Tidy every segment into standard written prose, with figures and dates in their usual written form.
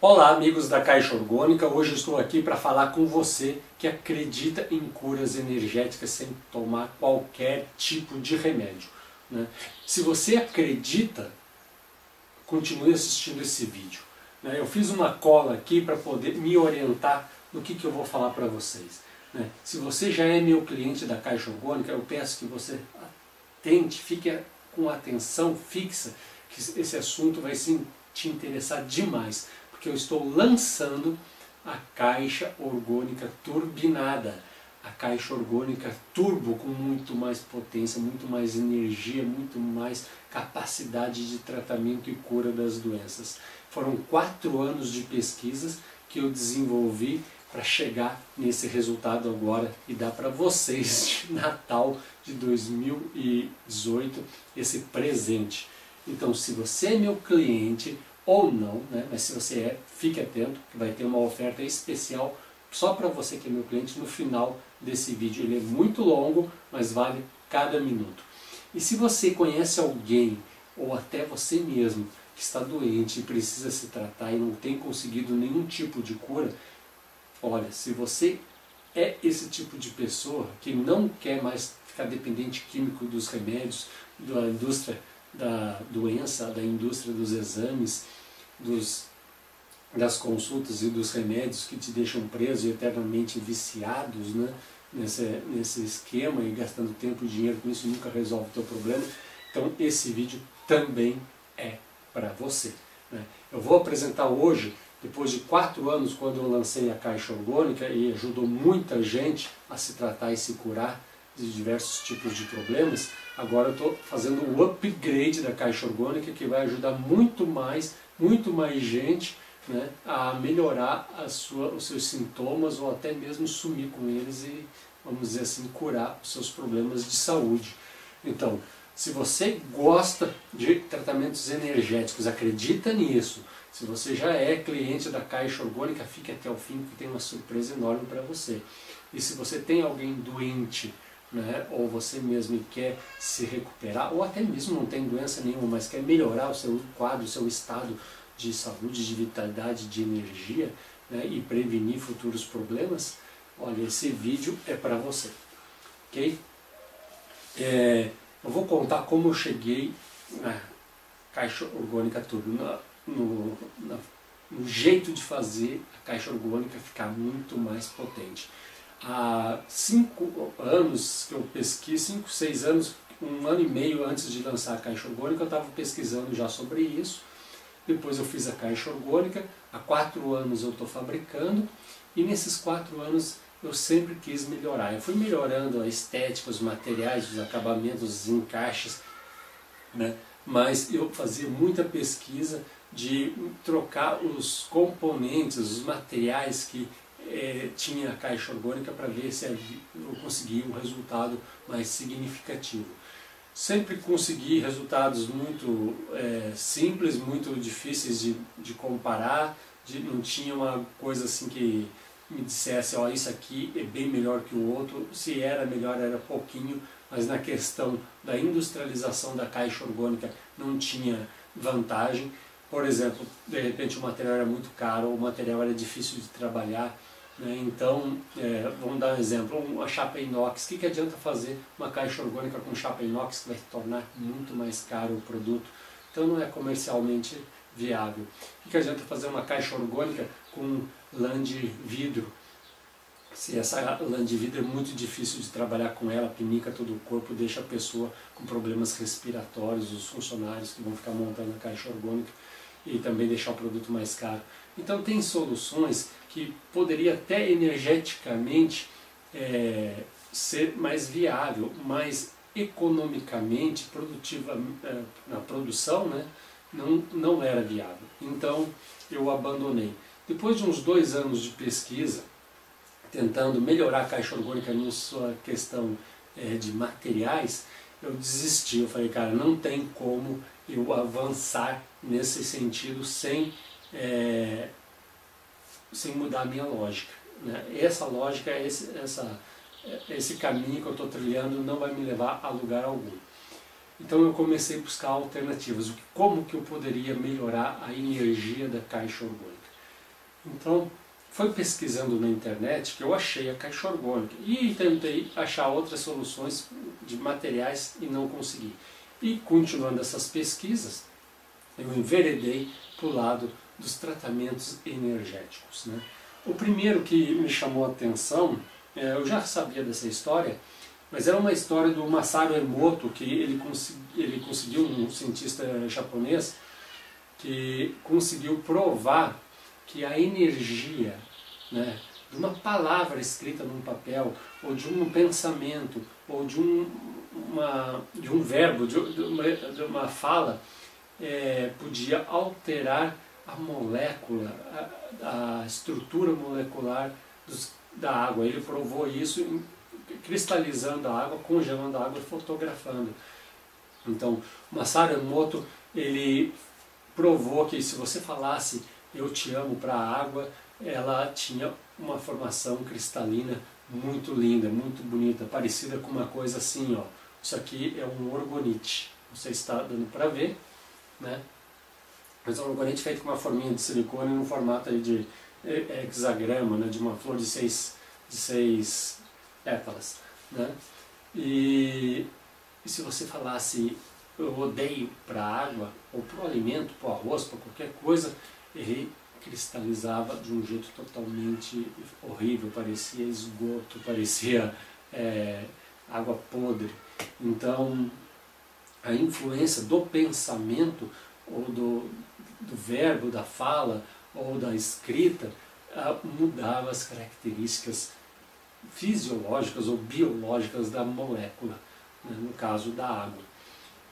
Olá, amigos da Caixa Orgânica. Hoje eu estou aqui para falar com você que acredita em curas energéticas sem tomar qualquer tipo de remédio, né? Se você acredita, continue assistindo esse vídeo, né? Eu fiz uma cola aqui para poder me orientar no que eu vou falar para vocês, né? Se você já é meu cliente da Caixa Orgânica, eu peço que você atente, fique com atenção fixa, que esse assunto vai te interessar demais, porque eu estou lançando a Caixa Orgânica turbinada, a Caixa Orgânica turbo, com muito mais potência, muito mais energia, muito mais capacidade de tratamento e cura das doenças. Foram 4 anos de pesquisas que eu desenvolvi para chegar nesse resultado agora e dar para vocês de Natal de 2018 esse presente. Então, se você é meu cliente ou não, né? Mas se você é, fique atento, que vai ter uma oferta especial só para você que é meu cliente no final desse vídeo. Ele é muito longo, mas vale cada minuto. E se você conhece alguém, ou até você mesmo, que está doente e precisa se tratar e não tem conseguido nenhum tipo de cura, olha, se você é esse tipo de pessoa que não quer mais ficar dependente químico dos remédios, da indústria da doença, da indústria dos exames, das consultas e dos remédios que te deixam preso e eternamente viciados, né, nesse esquema e gastando tempo e dinheiro com isso, nunca resolve o teu problema, então esse vídeo também é para você, né? Eu vou apresentar hoje, depois de 4 anos, quando eu lancei a Caixa Orgânica e ajudou muita gente a se tratar e se curar de diversos tipos de problemas, agora eu estou fazendo o upgrade da Caixa Orgânica, que vai ajudar muito mais gente, né, a melhorar os seus sintomas ou até mesmo sumir com eles e, vamos dizer assim, curar os seus problemas de saúde. Então, se você gosta de tratamentos energéticos, acredita nisso, se você já é cliente da Caixa Orgânica, fique até o fim, que tem uma surpresa enorme para você. E se você tem alguém doente, né, ou você mesmo quer se recuperar, ou até mesmo não tem doença nenhuma, mas quer melhorar o seu quadro, o seu estado de saúde, de vitalidade, de energia, né, e prevenir futuros problemas, olha, esse vídeo é para você, ok? Eu vou contar como eu cheguei na Caixa Orgânica Turbo, no jeito de fazer a Caixa Orgânica ficar muito mais potente. Há 5 anos que eu pesquiso, 5, 6 anos, 1 ano e meio antes de lançar a Caixa Orgânica, eu estava pesquisando já sobre isso. Depois eu fiz a Caixa Orgânica, há 4 anos eu estou fabricando, e nesses 4 anos eu sempre quis melhorar. Eu fui melhorando a estética, os materiais, os acabamentos, os encaixes, né? Mas eu fazia muita pesquisa de trocar os componentes, os materiais que tinha a Caixa Orgânica, para ver se eu conseguia um resultado mais significativo. Sempre consegui resultados muito simples, muito difíceis de comparar, não tinha uma coisa assim que me dissesse, ó, isso aqui é bem melhor que o outro. Se era melhor, era pouquinho, mas na questão da industrialização da Caixa Orgânica não tinha vantagem. Por exemplo, de repente o material era muito caro, o material era difícil de trabalhar, né? Então, vamos dar um exemplo, uma chapa inox. O que adianta fazer uma Caixa Orgânica com chapa inox, que vai tornar muito mais caro o produto? Então não é comercialmente viável. O que adianta fazer uma Caixa Orgânica com lã de vidro? Se essa lã de vidro é muito difícil de trabalhar com ela, pinica todo o corpo, deixa a pessoa com problemas respiratórios, os funcionários que vão ficar montando a Caixa Orgânica, e também deixar o produto mais caro. Então tem soluções que poderia até energeticamente ser mais viável, mais economicamente produtiva na produção, né? Não era viável. Então eu abandonei. Depois de uns 2 anos de pesquisa, tentando melhorar a Caixa Orgânica na sua questão de materiais, eu desisti. Eu falei, cara, não tem como eu avançar nesse sentido sem mudar a minha lógica, né? Essa lógica, esse caminho que eu estou trilhando não vai me levar a lugar algum. Então eu comecei a buscar alternativas. Como que eu poderia melhorar a energia da Caixa Orgânica? Então, foi pesquisando na internet que eu achei a caixa orgânica e tentei achar outras soluções de materiais e não consegui. E continuando essas pesquisas, eu enveredei para o lado dos tratamentos energéticos, né? O primeiro que me chamou a atenção, eu já sabia dessa história, mas era uma história do Masaru Emoto, que ele conseguiu, um cientista japonês, que conseguiu provar que a energia, né, de uma palavra escrita num papel, ou de um pensamento, ou de um verbo, de uma fala, podia alterar a molécula, a estrutura molecular da água. Ele provou isso cristalizando a água, congelando a água e fotografando. Então, Masaru Emoto, ele provou que se você falasse "eu te amo" para a água, ela tinha uma formação cristalina muito linda, muito bonita, parecida com uma coisa assim, ó. Isso aqui é um orgonite, você está dando para ver, né? Mas é um orgonite feito com uma forminha de silicone no formato aí de hexagrama, né? De uma flor de seis pétalas, né? E se você falasse "eu odeio" para a água, ou para o alimento, para o arroz, para qualquer coisa, ele cristalizava de um jeito totalmente horrível, parecia esgoto, parecia água podre. Então, a influência do pensamento, ou do verbo, da fala, ou da escrita, mudava as características fisiológicas ou biológicas da molécula, né, no caso da água.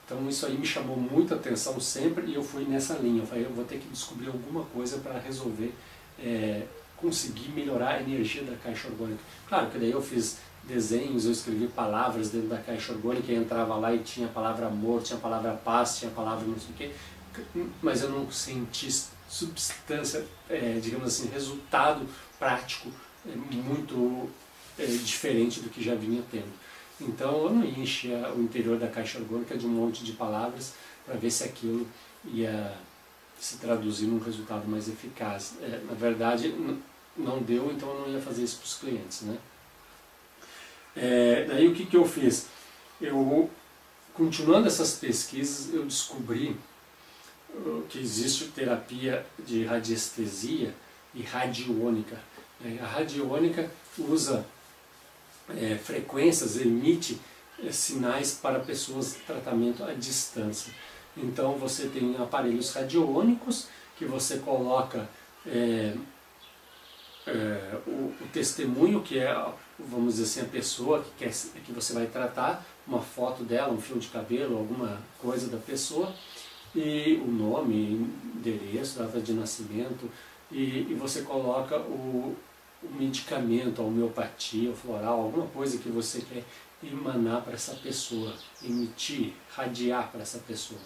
Então isso aí me chamou muita atenção sempre, e eu fui nessa linha. Eu falei, eu vou ter que descobrir alguma coisa para resolver, conseguir melhorar a energia da caixa orgânica. Claro que daí eu fiz desenhos, eu escrevi palavras dentro da caixa orgânica, e entrava lá e tinha a palavra amor, tinha a palavra paz, tinha a palavra não sei o quê, mas eu não senti substância, digamos assim, resultado prático muito diferente do que já vinha tendo. Então eu não ia encher o interior da caixa orgânica de um monte de palavras para ver se aquilo ia se traduzir num resultado mais eficaz. Na verdade não deu, então eu não ia fazer isso para os clientes, né? Daí o que eu fiz? Continuando essas pesquisas, eu descobri que existe terapia de radiestesia e radiônica. A radiônica usa frequências, emite sinais para pessoas de tratamento à distância. Então você tem aparelhos radiônicos que você coloca o testemunho, que é, vamos dizer assim, a pessoa que você vai tratar, uma foto dela, um fio de cabelo, alguma coisa da pessoa, e o nome, endereço, data de nascimento, e você coloca o medicamento, a homeopatia, o floral, alguma coisa que você quer emanar para essa pessoa, emitir, radiar para essa pessoa.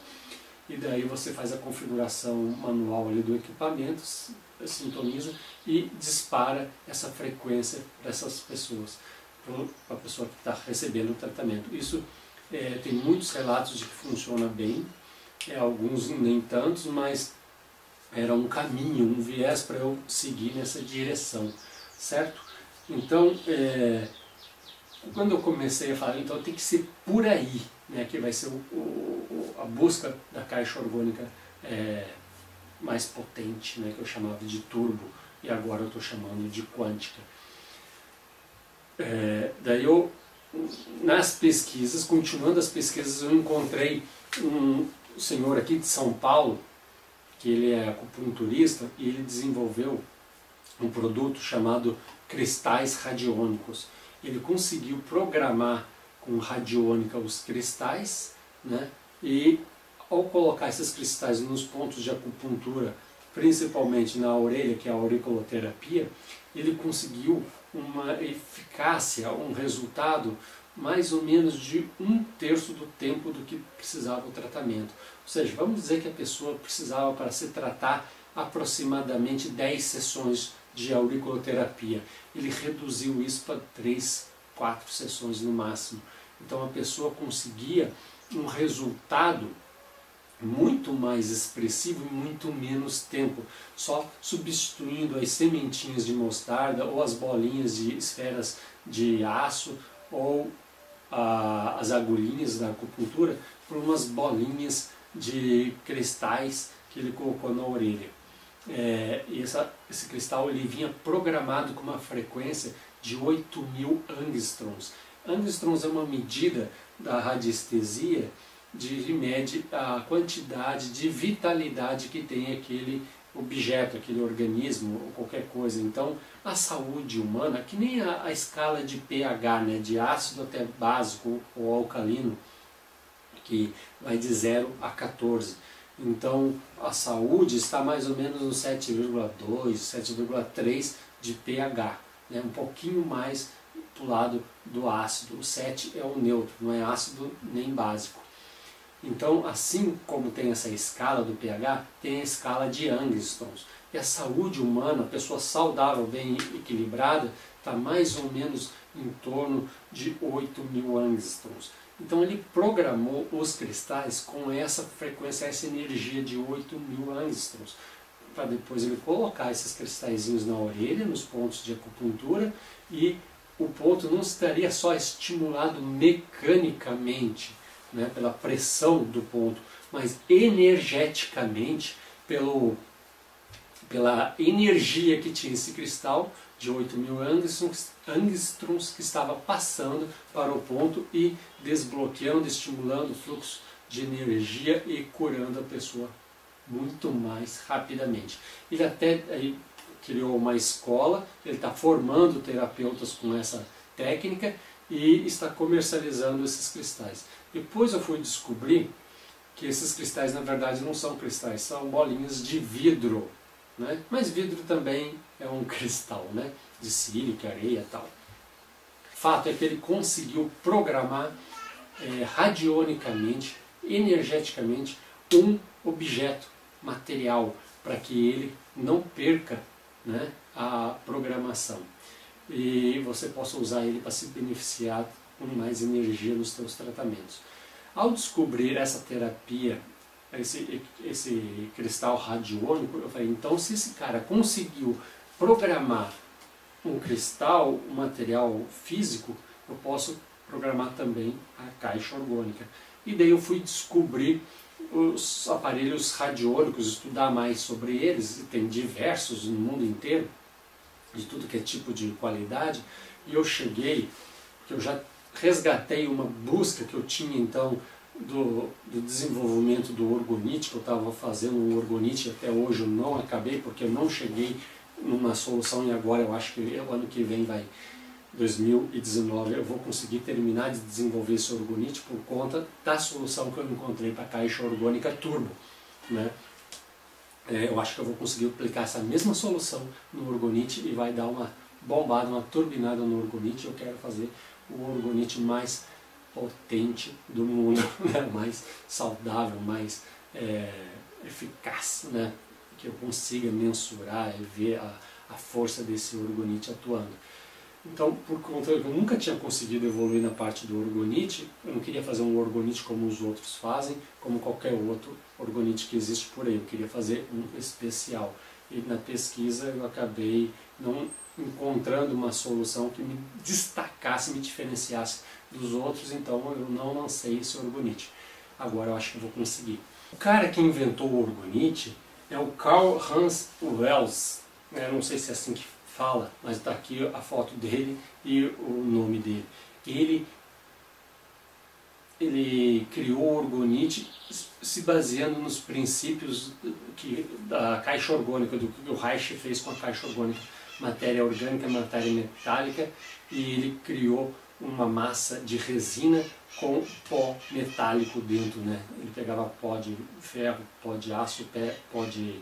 E daí você faz a configuração manual ali do equipamento, sintoniza e dispara essa frequência para essas pessoas, para a pessoa que está recebendo o tratamento. Isso tem muitos relatos de que funciona bem, alguns nem tantos, mas era um caminho, um viés para eu seguir nessa direção, certo? Então, quando eu comecei a falar, então tem que ser por aí, né, que vai ser a busca da caixa orgânica mais potente, né, que eu chamava de turbo, e agora eu estou chamando de quântica. Daí nas pesquisas, continuando as pesquisas, eu encontrei um senhor aqui de São Paulo, que ele é acupunturista, e ele desenvolveu um produto chamado cristais radiônicos. Ele conseguiu programar com radiônica os cristais, né? E ao colocar esses cristais nos pontos de acupuntura, principalmente na orelha, que é a auriculoterapia, ele conseguiu uma eficácia, um resultado mais ou menos de 1/3 do tempo do que precisava o tratamento. Ou seja, vamos dizer que a pessoa precisava, para se tratar, aproximadamente 10 sessões de auriculoterapia. Ele reduziu isso para 3, 4 sessões no máximo. Então a pessoa conseguia um resultado muito mais expressivo em muito menos tempo, só substituindo as sementinhas de mostarda ou as bolinhas de esferas de aço ou as agulhinhas da acupuntura por umas bolinhas de cristais que ele colocou na orelha. E esse cristal ele vinha programado com uma frequência de 8.000 angstroms. Angstroms é uma medida da radiestesia que mede a quantidade de vitalidade que tem aquele objeto, aquele organismo ou qualquer coisa. Então, a saúde humana, que nem a escala de pH, né, de ácido até básico ou alcalino, que vai de 0 a 14. Então, a saúde está mais ou menos no 7,2, 7,3 de pH, né, um pouquinho mais do lado do ácido. O 7 é o neutro, não é ácido nem básico. Então, assim como tem essa escala do pH, tem a escala de angstroms. E a saúde humana, a pessoa saudável, bem equilibrada, está mais ou menos em torno de 8.000 angstroms. Então ele programou os cristais com essa frequência, essa energia de 8.000 angstroms, para depois ele colocar esses cristalzinhos na orelha, nos pontos de acupuntura, e o ponto não estaria só estimulado mecanicamente, né, pela pressão do ponto, mas energeticamente pela energia que tinha esse cristal de 8.000 angstroms que estava passando para o ponto e desbloqueando, estimulando o fluxo de energia e curando a pessoa muito mais rapidamente. Ele até aí criou uma escola, ele está formando terapeutas com essa técnica e está comercializando esses cristais. Depois eu fui descobrir que esses cristais na verdade não são cristais, são bolinhas de vidro, né? Mas vidro também é um cristal, né? De sílica, areia e tal. Fato é que ele conseguiu programar radionicamente, energeticamente, um objeto material para que ele não perca, né, a programação. E você possa usar ele para se beneficiar com mais energia nos seus tratamentos. Ao descobrir essa terapia, esse cristal radiônico, eu falei, então se esse cara conseguiu programar um cristal, um material físico, eu posso programar também a caixa orgânica. E daí eu fui descobrir os aparelhos radiônicos, estudar mais sobre eles, e tem diversos no mundo inteiro, de tudo que é tipo de qualidade, e eu cheguei, que eu já resgatei uma busca que eu tinha então do desenvolvimento do orgonite, que eu estava fazendo um orgonite, até hoje eu não acabei, porque eu não cheguei numa solução, e agora eu acho que o ano que vem 2019, eu vou conseguir terminar de desenvolver esse orgonite por conta da solução que eu encontrei para a caixa orgânica turbo, né? Eu acho que eu vou conseguir aplicar essa mesma solução no orgonite e vai dar uma bombada, uma turbinada no orgonite. Eu quero fazer o orgonite mais potente do mundo, né? Mais saudável, mais eficaz, né? Que eu consiga mensurar e ver a força desse orgonite atuando. Então, por conta que eu nunca tinha conseguido evoluir na parte do orgonite, eu não queria fazer um orgonite como os outros fazem, como qualquer outro orgonite que existe por aí. Eu queria fazer um especial. E na pesquisa eu acabei não encontrando uma solução que me destacasse, me diferenciasse dos outros, então eu não lancei esse orgonite. Agora eu acho que eu vou conseguir. O cara que inventou o orgonite é o Karl Hans Wells. Eu não sei se é assim que fala, mas está aqui a foto dele e o nome dele. Ele criou o orgonite se baseando nos princípios da caixa orgânica, do que o Reich fez com a caixa orgânica, matéria orgânica, matéria metálica, e ele criou uma massa de resina com pó metálico dentro, né? Ele pegava pó de ferro, pó de aço, pó de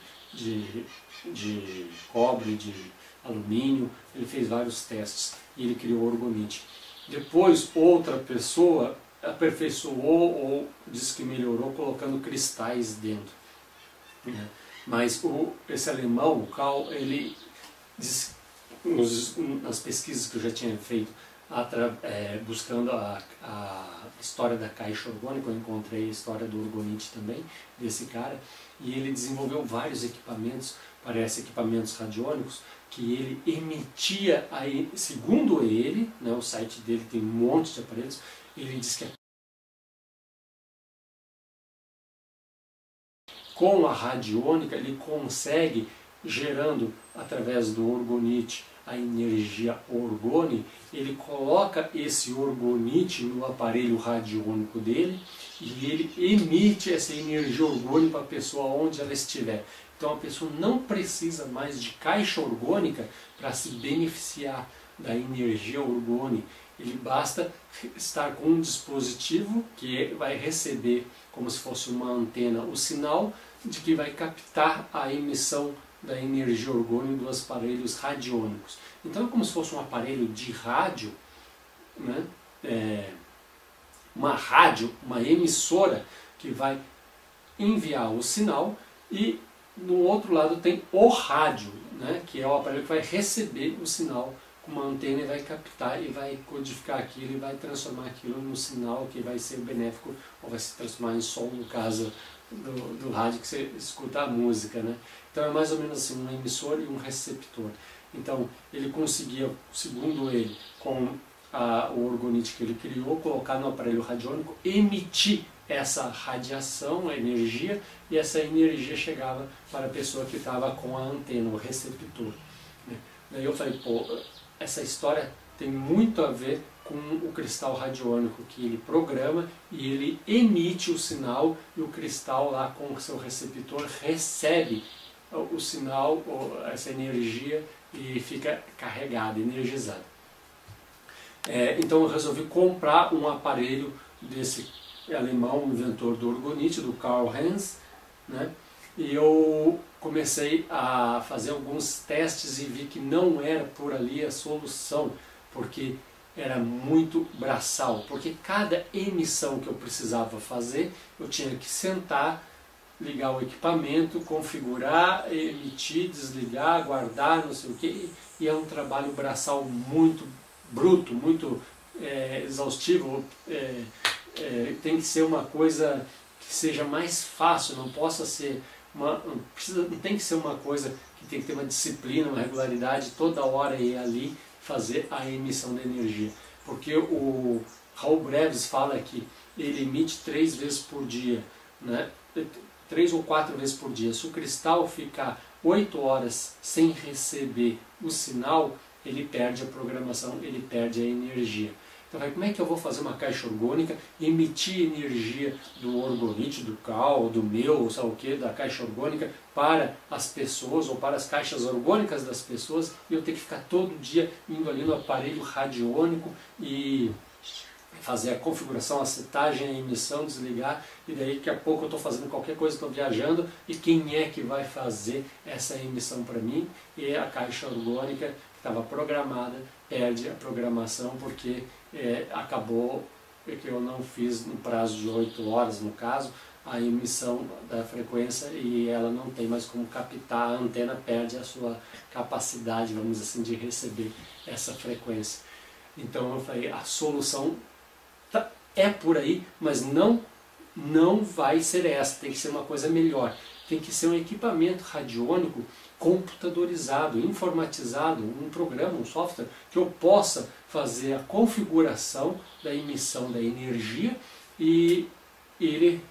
cobre, de alumínio. Ele fez vários testes e ele criou o orgonite. Depois outra pessoa aperfeiçoou ou disse que melhorou colocando cristais dentro, né? Mas esse alemão, o Karl, ele disse, nas pesquisas que eu já tinha feito buscando a história da caixa orgônica. Eu encontrei a história do orgonite também, desse cara, e ele desenvolveu vários equipamentos, parece equipamentos radiônicos, que ele emitia, segundo ele, né, o site dele tem um monte de aparelhos, ele diz que com a radiônica ele consegue, gerando através do orgonite a energia orgone, ele coloca esse orgonite no aparelho radiônico dele e ele emite essa energia orgone para a pessoa onde ela estiver. Então a pessoa não precisa mais de caixa orgônica para se beneficiar da energia orgone. Ele basta estar com um dispositivo que vai receber, como se fosse uma antena, o sinal de que vai captar a emissão da energia orgone dos aparelhos radiônicos. Então é como se fosse um aparelho de rádio, né? Uma rádio, uma emissora que vai enviar o sinal, e no outro lado tem o rádio, né? Que é o aparelho que vai receber o sinal com uma antena e vai captar e vai codificar aquilo e vai transformar aquilo num sinal que vai ser benéfico ou vai se transformar em som, no caso do rádio que você escuta a música, né? Então é mais ou menos assim, um emissor e um receptor. Então ele conseguia, segundo ele, com o orgonite que ele criou, colocar no aparelho radiônico, emitir essa radiação, a energia, e essa energia chegava para a pessoa que estava com a antena, o receptor, né? Daí eu falei, pô, essa história tem muito a ver com o cristal radiônico, que ele programa e ele emite o sinal, e o cristal lá com o seu receptor recebe o sinal, essa energia, e fica carregado, energizado. Então eu resolvi comprar um aparelho desse alemão, inventor do orgonite, do Karl Heinz, né? E eu comecei a fazer alguns testes e vi que não era por ali a solução, porque era muito braçal, porque cada emissão que eu precisava fazer, eu tinha que sentar, ligar o equipamento, configurar, emitir, desligar, guardar, não sei o que, e é um trabalho braçal muito bruto, muito exaustivo. Tem que ser uma coisa que seja mais fácil, não possa ser não tem que ser uma coisa que tem que ter uma disciplina, uma regularidade, toda hora ir ali fazer a emissão da energia, porque o Raul Breves fala que ele emite 3 vezes por dia, né? 3 ou 4 vezes por dia. Se o cristal ficar 8 horas sem receber o sinal, ele perde a programação, ele perde a energia. Então, como é que eu vou fazer uma caixa orgônica, emitir energia do orgonite, do cal, do meu, ou sabe o que, da caixa orgônica, para as pessoas, ou para as caixas orgônicas das pessoas, e eu ter que ficar todo dia indo ali no aparelho radiônico e fazer a configuração, a setagem, a emissão, desligar, e daí daqui a pouco eu estou fazendo qualquer coisa, estou viajando, e quem é que vai fazer essa emissão para mim? E a caixa orgônica, que estava programada, perde a programação, porque acabou que eu não fiz no prazo de 8 horas, no caso, a emissão da frequência, e ela não tem mais como captar, a antena perde a sua capacidade, vamos dizer assim, de receber essa frequência. Então eu falei, a solução é por aí, mas não vai ser essa, tem que ser uma coisa melhor. Tem que ser um equipamento radiônico computadorizado, informatizado, um programa, um software, que eu possa fazer a configuração da emissão da energia e ele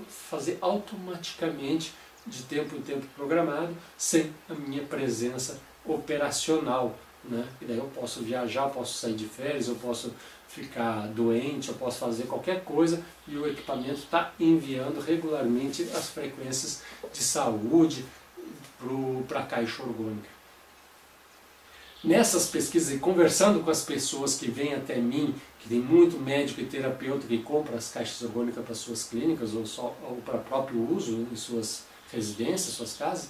fazer automaticamente, de tempo em tempo programado, sem a minha presença operacional, né? E daí eu posso viajar, eu posso sair de férias, eu posso ficar doente, eu posso fazer qualquer coisa e o equipamento está enviando regularmente as frequências de saúde para a caixa orgônica. Nessas pesquisas e conversando com as pessoas que vêm até mim, que tem muito médico e terapeuta que compra as caixas orgânicas para suas clínicas ou para próprio uso em suas residências, suas casas,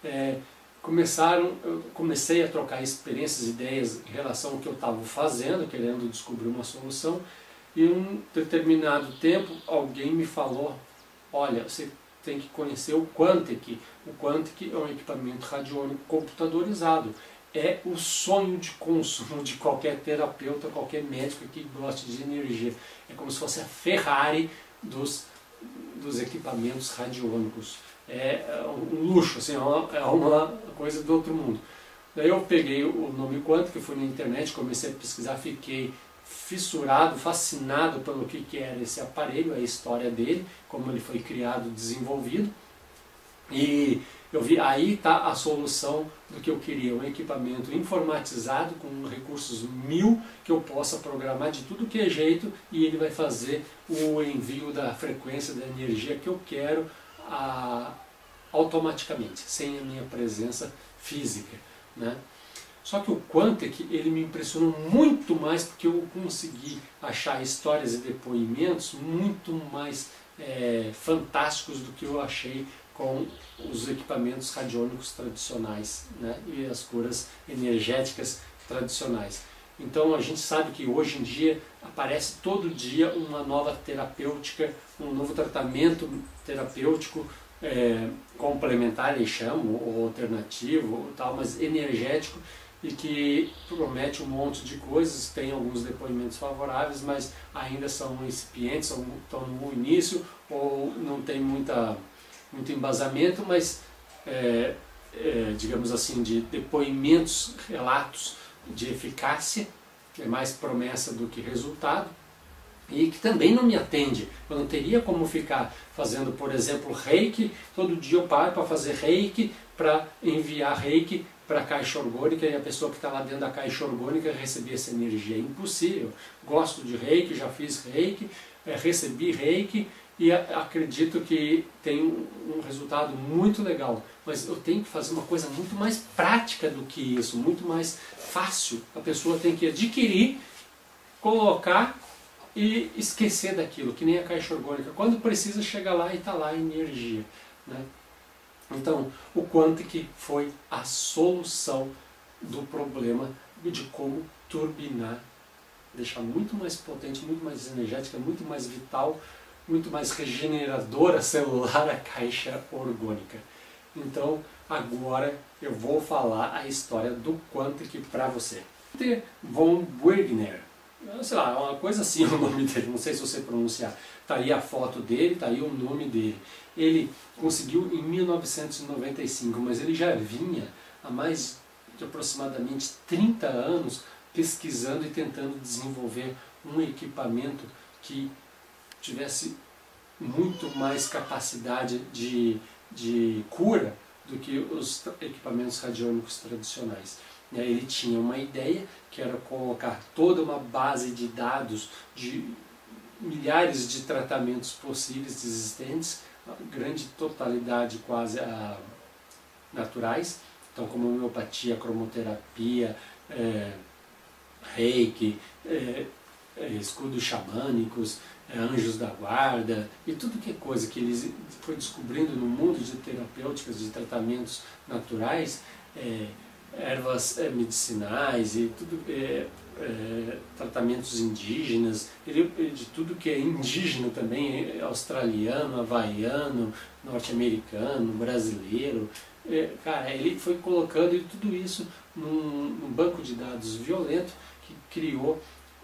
eu comecei a trocar experiências, ideias em relação ao que eu estava fazendo, querendo descobrir uma solução, e em um determinado tempo alguém me falou, olha, você tem que conhecer o Quantic. O Quantic é um equipamento radiônico computadorizado. é o sonho de consumo de qualquer terapeuta, qualquer médico que goste de energia. É como se fosse a Ferrari dos equipamentos radiônicos. É um luxo, assim, é uma coisa do outro mundo. Daí eu peguei o nome Quântica, fui na internet, comecei a pesquisar, fiquei fissurado, fascinado pelo que era esse aparelho, a história dele, como ele foi criado, desenvolvido. E eu vi, aí está a solução do que eu queria, um equipamento informatizado com recursos 1000 que eu possa programar de tudo que é jeito e ele vai fazer o envio da frequência da energia que eu quero automaticamente, sem a minha presença física, né? Só que o Quantec, ele me impressionou muito mais porque eu consegui achar histórias e depoimentos muito mais fantásticos do que eu achei com os equipamentos radiônicos tradicionais, né, e as curas energéticas tradicionais. Então a gente sabe que hoje em dia aparece todo dia uma nova terapêutica, um novo tratamento terapêutico complementar, eles chamam, ou alternativo, ou tal, mas energético, e que promete um monte de coisas, tem alguns depoimentos favoráveis, mas ainda são incipientes, estão no início, ou não tem muito embasamento, mas digamos assim, de depoimentos, relatos de eficácia, é mais promessa do que resultado, e que também não me atende. Eu não teria como ficar fazendo, por exemplo, reiki, todo dia eu paro para fazer reiki, para enviar reiki para a caixa orgânica e a pessoa que está lá dentro da caixa orgânica receber essa energia. É impossível. Gosto de reiki, já fiz reiki, recebi reiki e acredito que tem um resultado muito legal. Mas eu tenho que fazer uma coisa muito mais prática do que isso, muito mais fácil. A pessoa tem que adquirir, colocar e esquecer daquilo, que nem a caixa orgânica. Quando precisa, chega lá e está lá a energia, né? Então, o Quantec foi a solução do problema de como turbinar, deixar muito mais potente, muito mais energética, muito mais vital, muito mais regeneradora celular a caixa orgânica. Então, agora eu vou falar a história do Quantec para você. Von Wegener, sei lá, uma coisa assim o nome dele, não sei se você pronunciar. Está aí a foto dele, está aí o nome dele. Ele conseguiu em 1995, mas ele já vinha há mais de aproximadamente 30 anos pesquisando e tentando desenvolver um equipamento que tivesse muito mais capacidade de cura do que os equipamentos radiônicos tradicionais. Ele tinha uma ideia que era colocar toda uma base de dados de milhares de tratamentos possíveis existentes, a grande totalidade quase naturais, então como homeopatia, cromoterapia, reiki, escudos xamânicos, anjos da guarda e tudo que é coisa que eles foi descobrindo no mundo de terapêuticas, de tratamentos naturais, ervas medicinais e tudo, tratamentos indígenas, de tudo que é indígena também, australiano, havaiano, norte-americano, brasileiro. Cara, ele foi colocando tudo isso num banco de dados violento que criou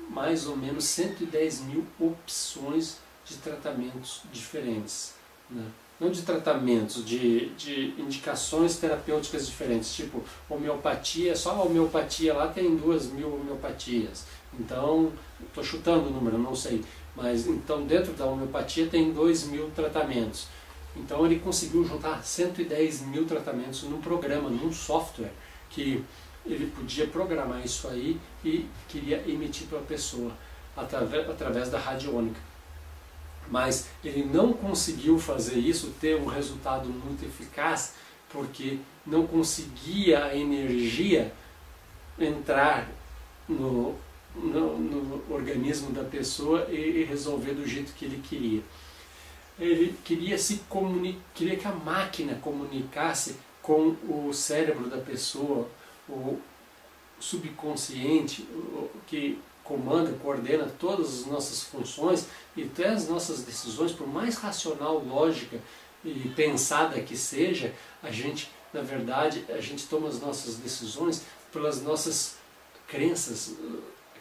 mais ou menos 110 mil opções de tratamentos diferentes, né? Não de tratamentos, de indicações terapêuticas diferentes, tipo homeopatia, só a homeopatia lá tem 2.000 homeopatias, então, estou chutando o número, não sei, mas então dentro da homeopatia tem 2.000 tratamentos, então ele conseguiu juntar 110 mil tratamentos num programa, num software, que ele podia programar isso aí e queria emitir para a pessoa, através da radiônica. Mas ele não conseguiu fazer isso, ter um resultado muito eficaz, porque não conseguia a energia entrar no organismo da pessoa e resolver do jeito que ele queria. Ele queria queria que a máquina comunicasse com o cérebro da pessoa, o subconsciente, que comanda, coordena todas as nossas funções e até as nossas decisões, por mais racional, lógica e pensada que seja, a gente, na verdade, a gente toma as nossas decisões pelas nossas crenças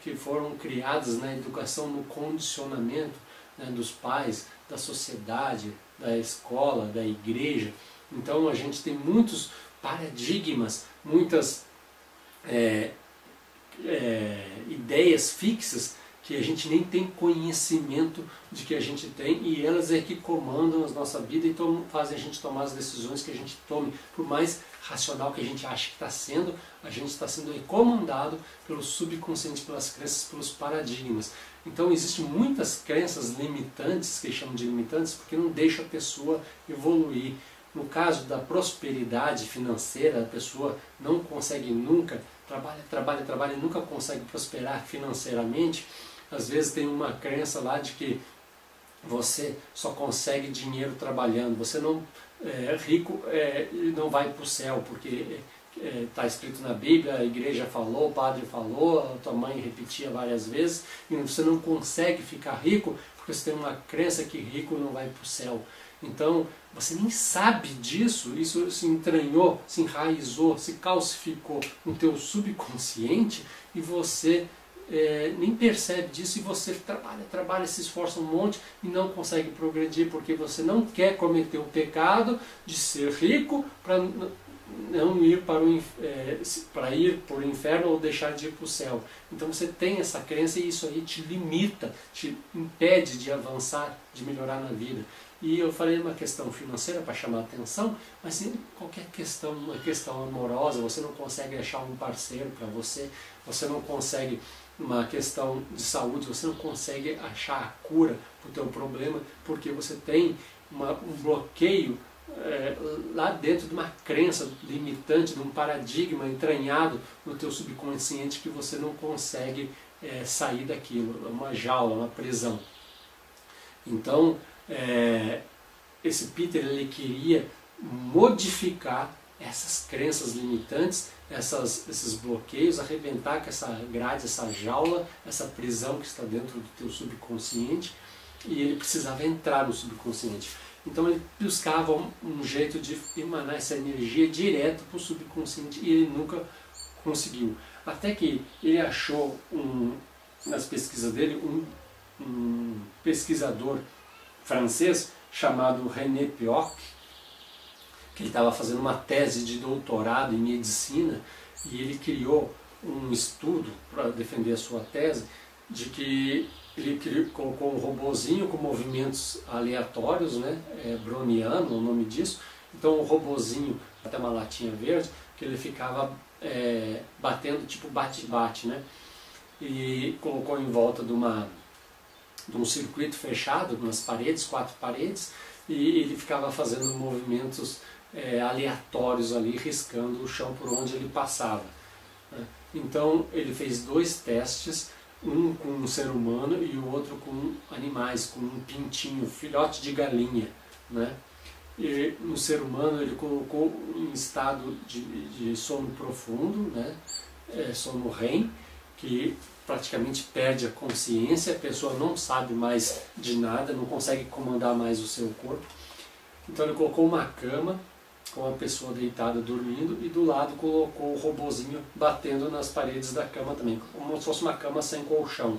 que foram criadas na educação, no condicionamento, né, dos pais, da sociedade, da escola, da igreja. Então a gente tem muitos paradigmas, muitas ideias fixas que a gente nem tem conhecimento de que a gente tem, e elas é que comandam a nossa vida e fazem a gente tomar as decisões que a gente tome. Por mais racional que a gente acha que está sendo, a gente está sendo comandado pelo subconsciente, pelas crenças, pelos paradigmas. Então existem muitas crenças limitantes, que chamam de limitantes, porque não deixam a pessoa evoluir. No caso da prosperidade financeira, a pessoa não consegue nunca, trabalha e nunca consegue prosperar financeiramente. Às vezes tem uma crença lá de que você só consegue dinheiro trabalhando, você não é rico, não vai para o céu, porque está escrito na Bíblia, a igreja falou, o padre falou, a tua mãe repetia várias vezes, e você não consegue ficar rico porque você tem uma crença que rico não vai para o céu. Então você nem sabe disso, isso se entranhou, se enraizou, se calcificou no teu subconsciente, e você nem percebe disso, e você trabalha, se esforça um monte e não consegue progredir, porque você não quer cometer o pecado de ser rico para não ir para ir para o inferno ou deixar de ir para o céu. Então você tem essa crença, e isso aí te limita, te impede de avançar, de melhorar na vida. E eu falei uma questão financeira para chamar a atenção, mas em qualquer questão, uma questão amorosa, você não consegue achar um parceiro para você, você não consegue, uma questão de saúde, você não consegue achar a cura para o teu problema, porque você tem um bloqueio lá dentro de uma crença limitante, de um paradigma entranhado no teu subconsciente, que você não consegue sair daquilo, uma jaula, uma prisão. Então, esse Peter, ele queria modificar essas crenças limitantes, esses bloqueios, arrebentar com essa grade, essa jaula, essa prisão que está dentro do teu subconsciente, e ele precisava entrar no subconsciente. Então ele buscava um jeito de emanar essa energia direto para o subconsciente, e ele nunca conseguiu. Até que ele achou, nas pesquisas dele, um pesquisador francês chamado René Piot, que ele estava fazendo uma tese de doutorado em medicina, e ele criou um estudo para defender a sua tese, de que ele colocou um robozinho com movimentos aleatórios, né, browniano, o nome disso. Então o robozinho, até uma latinha verde, que ele ficava batendo, tipo bate-bate, né, e colocou em volta de um circuito fechado, umas paredes, 4 paredes, e ele ficava fazendo movimentos aleatórios ali, riscando o chão por onde ele passava, né? Então ele fez 2 testes, um com um ser humano e o outro com animais, com um pintinho, filhote de galinha, né? E no ser humano ele colocou em estado de sono profundo, né? Sono REM, que praticamente perde a consciência, a pessoa não sabe mais de nada, não consegue comandar mais o seu corpo. Então ele colocou uma cama com a pessoa deitada dormindo, e do lado colocou o robozinho batendo nas paredes da cama também, como se fosse uma cama sem colchão.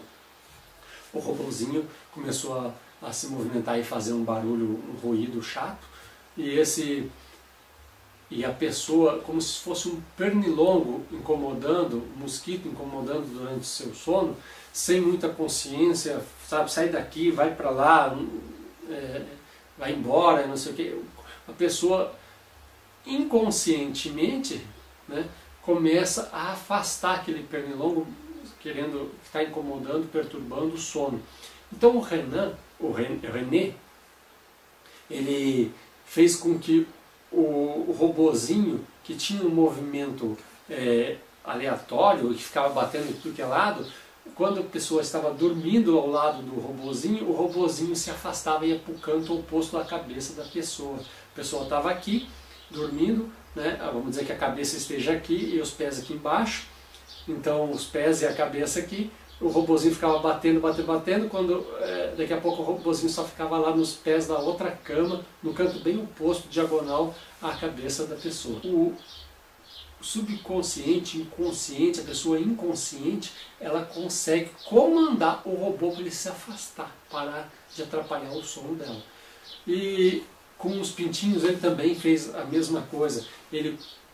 O robozinho começou a se movimentar e fazer um barulho, um ruído chato, e a pessoa, como se fosse um pernilongo incomodando, um mosquito incomodando durante o seu sono, sem muita consciência, sabe, sai daqui, vai para lá, vai embora, não sei o que. A pessoa inconscientemente, né, começa a afastar aquele pernilongo, que está incomodando, perturbando o sono. Então o René, ele fez com que o robozinho, que tinha um movimento aleatório, que ficava batendo em tudo que é lado, quando a pessoa estava dormindo ao lado do robozinho, o robozinho se afastava e ia para o canto oposto da cabeça da pessoa. A pessoa estava aqui, dormindo, né? Vamos dizer que a cabeça esteja aqui e os pés aqui embaixo, então os pés e a cabeça aqui, o robozinho ficava batendo, quando daqui a pouco o robozinho só ficava lá nos pés da outra cama, no canto bem oposto, diagonal à cabeça da pessoa. subconsciente, inconsciente, a pessoa inconsciente, ela consegue comandar o robô para ele se afastar, parar de atrapalhar o sono dela. E com os pintinhos ele também fez a mesma coisa.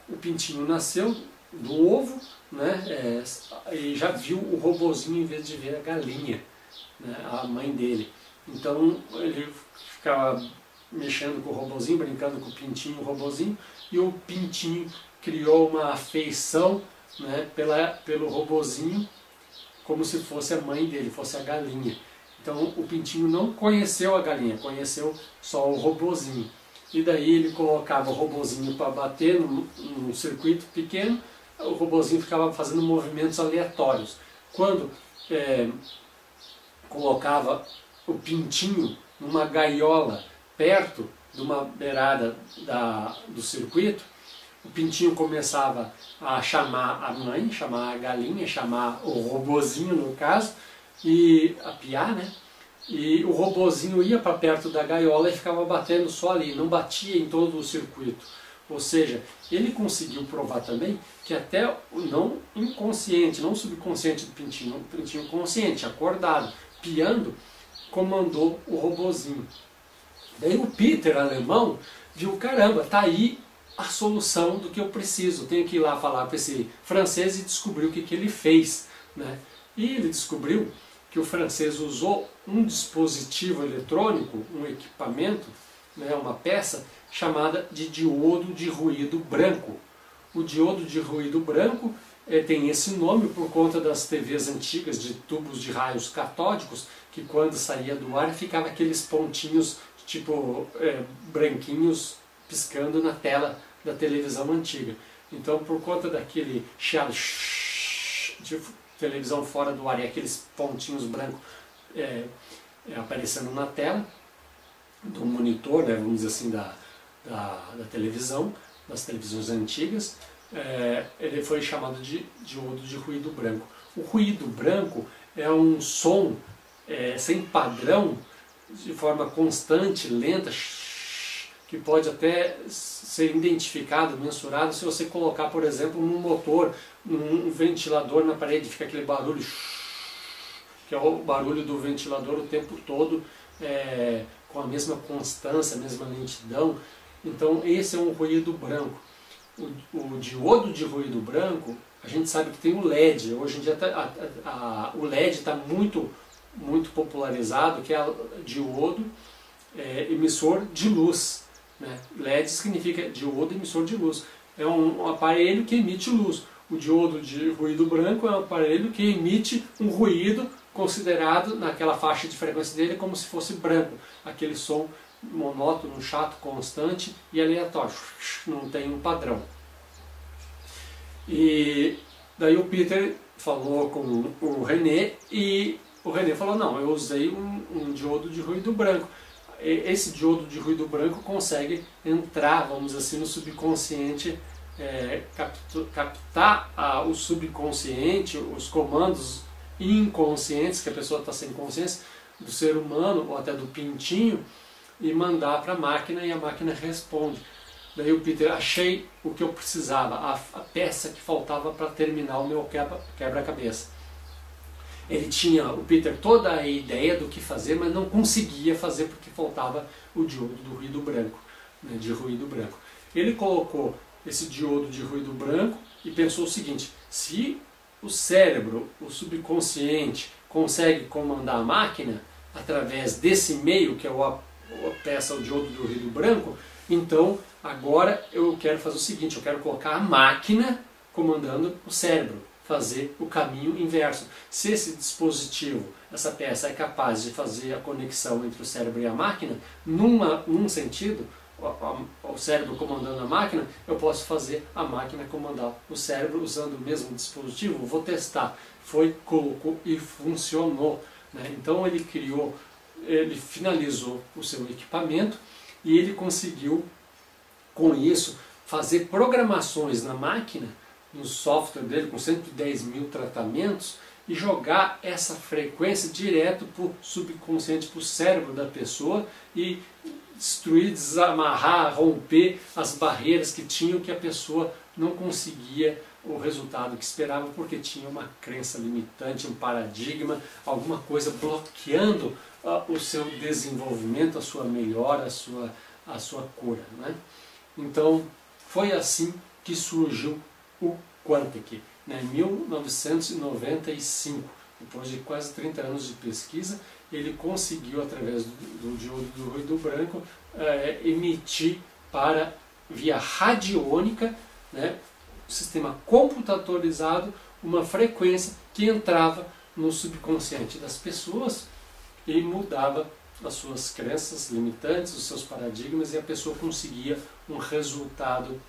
O pintinho nasceu do ovo, né, e já viu o robozinho em vez de ver a galinha, né, a mãe dele. Então ele ficava mexendo com o robozinho, brincando com o pintinho, o robozinho, e o pintinho criou uma afeição, né, pelo robozinho, como se fosse a mãe dele, fosse a galinha. Então o pintinho não conheceu a galinha, conheceu só o robozinho. E daí ele colocava o robozinho para bater num circuito pequeno, o robozinho ficava fazendo movimentos aleatórios. Quando colocava o pintinho numa gaiola perto de uma beirada do circuito, o pintinho começava a chamar a mãe, chamar a galinha, chamar o robozinho no caso, e a piar, né? E o robozinho ia para perto da gaiola e ficava batendo só ali, não batia em todo o circuito. Ou seja, ele conseguiu provar também que até o não inconsciente, não subconsciente do pintinho, o pintinho consciente, acordado, piando, comandou o robozinho. Daí o Peter, alemão, viu, caramba, tá aí a solução do que eu preciso. Eu tenho que ir lá falar para esse francês e descobrir o que ele fez, né? E ele descobriu que o francês usou um dispositivo eletrônico, um equipamento, né, uma peça chamada de diodo de ruído branco. O diodo de ruído branco tem esse nome por conta das TVs antigas de tubos de raios catódicos, que quando saía do ar ficava aqueles pontinhos tipo branquinhos piscando na tela da televisão antiga. Então, por conta daquele chiado de televisão fora do ar e aqueles pontinhos brancos aparecendo na tela do monitor, né, vamos dizer assim, da televisão, das televisões antigas, ele foi chamado de diodo de ruído branco. O ruído branco é um som sem padrão, de forma constante, lenta, que pode até ser identificado, mensurado, se você colocar, por exemplo, num motor, num ventilador na parede, fica aquele barulho, que é o barulho do ventilador o tempo todo, com a mesma constância, a mesma lentidão. Então esse é um ruído branco. O diodo de ruído branco, a gente sabe que tem o LED. Hoje em dia o LED está muito popularizado, que é o diodo emissor de luz, né? LED significa diodo emissor de luz. É um aparelho que emite luz. O diodo de ruído branco é um aparelho que emite um ruído considerado naquela faixa de frequência dele como se fosse branco. Aquele som monótono, chato, constante e aleatório. Não tem um padrão. E daí o Peter falou com o René e o René falou, não, eu usei um diodo de ruído branco. Esse diodo de ruído branco consegue entrar, vamos dizer assim, no subconsciente, captar o subconsciente, os comandos inconscientes, que a pessoa está sem consciência, do ser humano ou até do pintinho, e mandar para a máquina e a máquina responde. Daí o Peter, achei o que eu precisava, a peça que faltava para terminar o meu quebra-cabeça. Ele tinha, o Peter, toda a ideia do que fazer, mas não conseguia fazer porque faltava o diodo do ruído branco, né, de ruído branco. Ele colocou esse diodo de ruído branco e pensou o seguinte, se o cérebro, o subconsciente, consegue comandar a máquina através desse meio, que é a peça, o diodo do ruído branco, então agora eu quero fazer o seguinte, eu quero colocar a máquina comandando o cérebro, fazer o caminho inverso. Se esse dispositivo, essa peça é capaz de fazer a conexão entre o cérebro e a máquina, num sentido, o cérebro comandando a máquina, eu posso fazer a máquina comandar o cérebro usando o mesmo dispositivo. Vou testar. Foi, colocou e funcionou, né? Então ele finalizou o seu equipamento e ele conseguiu, com isso, fazer programações na máquina, no software dele, com 110 mil tratamentos, e jogar essa frequência direto para o subconsciente, para o cérebro da pessoa, e destruir, desamarrar, romper as barreiras que tinham, que a pessoa não conseguia o resultado que esperava porque tinha uma crença limitante, um paradigma, alguma coisa bloqueando o seu desenvolvimento, a sua melhora, a sua cura, né? Então foi assim que surgiu o Quantic, né? Em 1995, depois de quase 30 anos de pesquisa, ele conseguiu, através do diodo do ruído branco, emitir via radiônica, né, sistema computadorizado, uma frequência que entrava no subconsciente das pessoas e mudava as suas crenças limitantes, os seus paradigmas, e a pessoa conseguia um resultado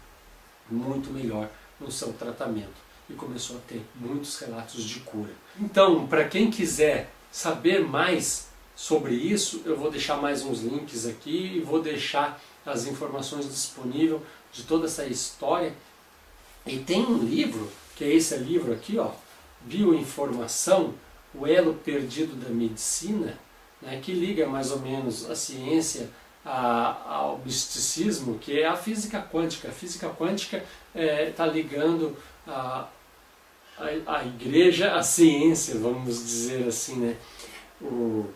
muito melhor no seu tratamento. E começou a ter muitos relatos de cura. Então, para quem quiser saber mais sobre isso, eu vou deixar mais uns links aqui e vou deixar as informações disponíveis de toda essa história. E tem um livro, que é esse livro aqui, ó, Bioinformação, o elo perdido da medicina, né, que liga mais ou menos a ciência ao misticismo, que é a física quântica. A física quântica está ligando a igreja à ciência, vamos dizer assim, né? O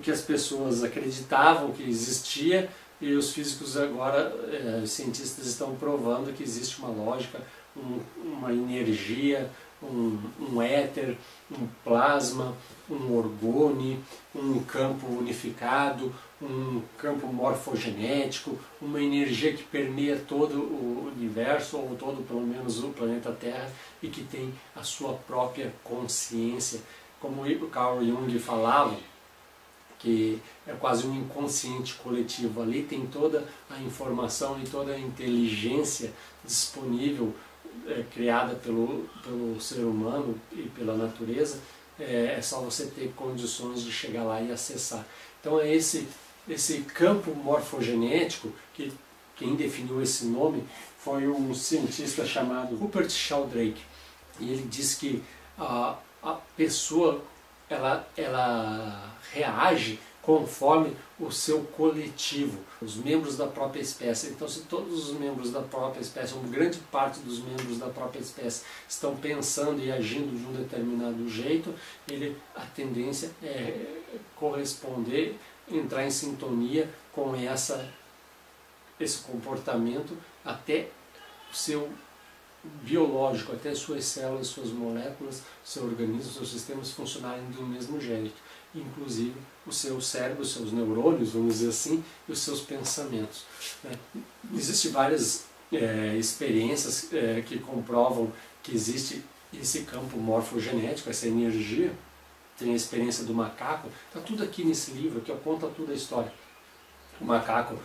que as pessoas acreditavam que existia, e os físicos agora, os cientistas estão provando que existe uma lógica, uma energia, um éter, um plasma, um orgone, um campo unificado, um campo morfogenético, uma energia que permeia todo o universo, ou todo, pelo menos, o planeta Terra, e que tem a sua própria consciência. Como o Carl Jung falava, que é quase um inconsciente coletivo. Ali tem toda a informação e toda a inteligência disponível, criada pelo ser humano e pela natureza. É só você ter condições de chegar lá e acessar. Então é esse campo morfogenético, que quem definiu esse nome foi um cientista chamado Rupert Sheldrake. E ele diz que a pessoa ela reage conforme o seu coletivo, os membros da própria espécie. Então, se todos os membros da própria espécie, uma grande parte dos membros da própria espécie, estão pensando e agindo de um determinado jeito, a tendência é corresponder, entrar em sintonia com esse comportamento, até o seu biológico, até as suas células, suas moléculas, seu organismo, seus sistemas funcionarem do mesmo jeito, inclusive o seu cérebro, os seus neurônios, vamos dizer assim, e os seus pensamentos, né? Existem várias experiências que comprovam que existe esse campo morfogenético, essa energia. Tem a experiência do macaco, está tudo aqui nesse livro, que conta toda a história. O macaco,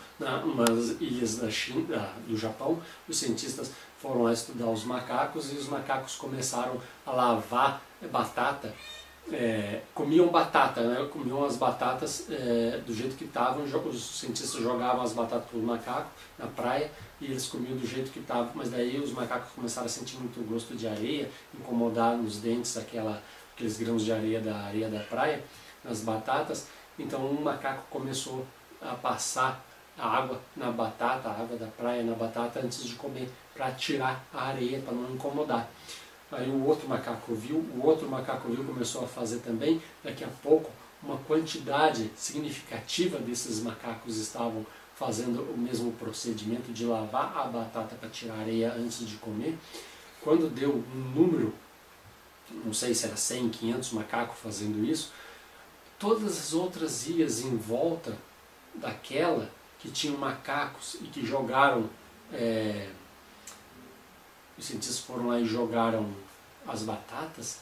umas ilhas da China, do Japão, os cientistas foram lá estudar os macacos, e os macacos começaram a lavar batata, comiam batata, né? Comiam as batatas do jeito que estavam. Os cientistas jogavam as batatas para o macaco na praia e eles comiam do jeito que estavam, mas daí os macacos começaram a sentir muito gosto de areia, incomodar nos dentes aqueles grãos de areia da praia, nas batatas. Então um macaco começou a passar a água na batata, a água da praia na batata antes de comer, para tirar a areia, para não incomodar. Aí o outro macaco viu, começou a fazer também. Daqui a pouco, uma quantidade significativa desses macacos estavam fazendo o mesmo procedimento de lavar a batata para tirar a areia antes de comer. Quando deu um número, não sei se era 100, 500 macacos fazendo isso, todas as outras ilhas em volta daquela que tinham macacos e que jogaram, os cientistas foram lá e jogaram as batatas,